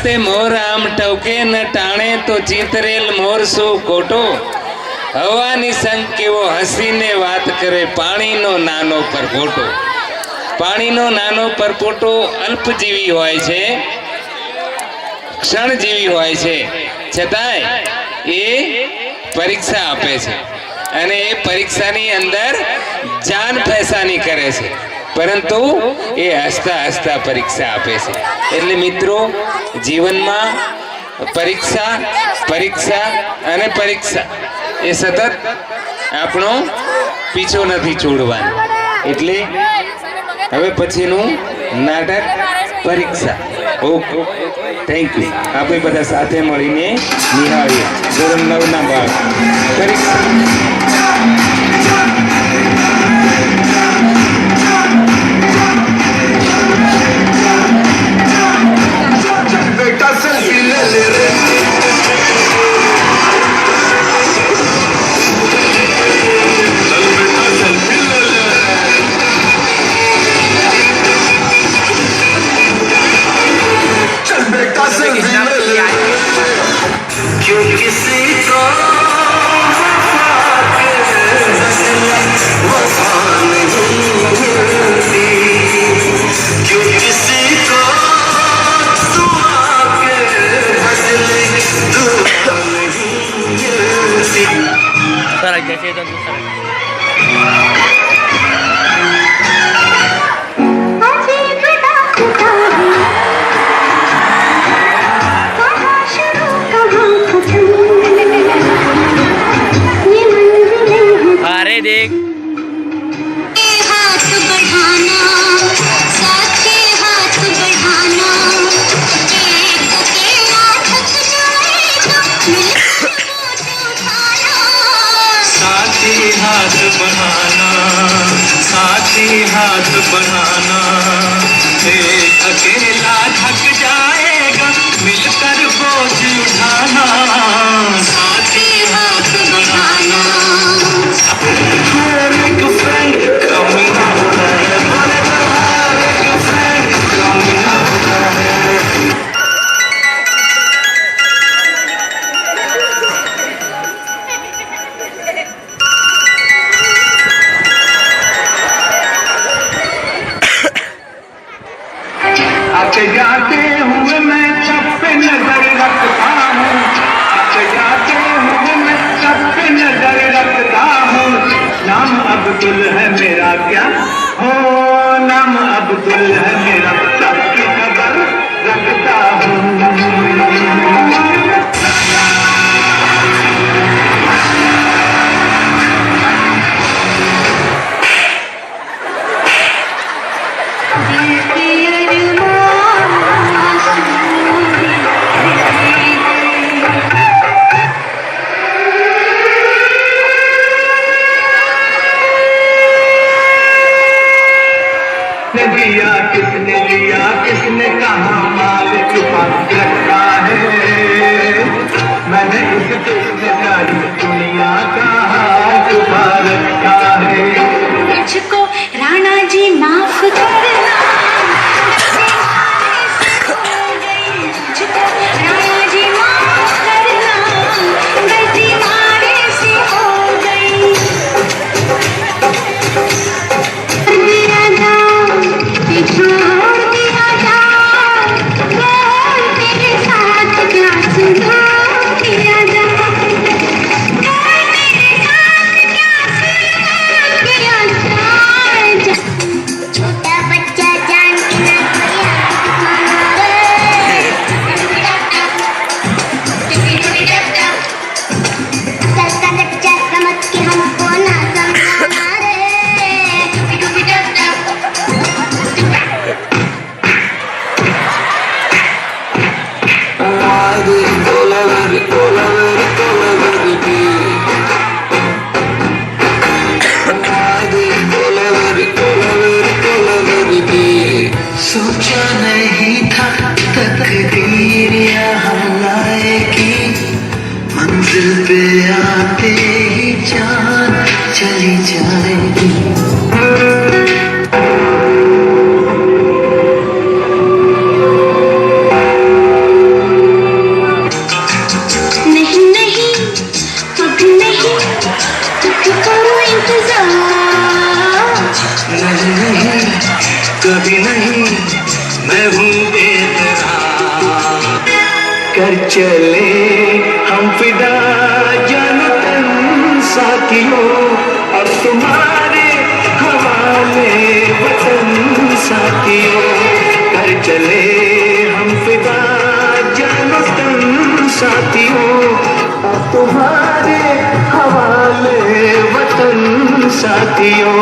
તે મોર આમ ટવકે ન ટાણે તો ચિતરેલ મોર શું ખોટો હવાની સંગ કેવો હસીને વાત કરે પાણીનો નાનો પરપોટો પાણીનો નાનો પરપોટો અલ્પજીવી હોય છે ક્ષણજીવી હોય છે છતાંય એ પરીક્ષા આપે છે અને એ પરીક્ષાની અંદર જાન ફેસાની કરે છે પરંતુ એ હસતા હસતા પરીક્ષા આપે છે એટલે મિત્રો જીવનમાં પરીક્ષા પરીક્ષા અને પરીક્ષા એ સતત આપણો પીછો નથી છોડવાનો એટલે હવે પછીનું નાટક પરીક્ષા ઓકે થેન્ક યુ આપણે બધા સાથે મળીને નિહાળીએ ધોરણ 9 ના બાળ પરીક્ષા देख हाथ बढ़ाना साथे हाथ बढ़ाना एक अकेला थक जाएगा मिलकर उठाना साथी हाथ बढ़ाना साथी हाथ बढ़ाना एक अकेला थक जाएगा मिलकर बोझ उठाना साथी हाथ बढ़ाना आते जाते हुए मैं सब पे नजर रखता हूँ आते जाते हुए मैं सब पे नजर रखता हूँ नाम अब्दुल है मेरा क्या हो नाम अब्दुल है मेरा सबकी खबर रखता हूँ दिया किसने लिया किसने कहा माल छुपा रखा है मैंने इस सारी दुनिया का छुपा रखा है मुझको राणा जी माफ करना मुझको राणा जी माफ करना गलती मारे से हो गई छोड़ दिया जा बोल तेरे साथ क्या सुना किया जा बोल तेरे साथ क्या सुना किया जा छोटा बच्चा करो इंतजार। नहीं नहीं कभी नहीं मैं हूँ बेकरार। कर चले हम फिदा जानो तन साथियों, अब तुम्हारे हवाले वतन साथियों। कर चले हम फिदा जानो तन साथियों, अब तुम्हारे हवाले वतन साथियों।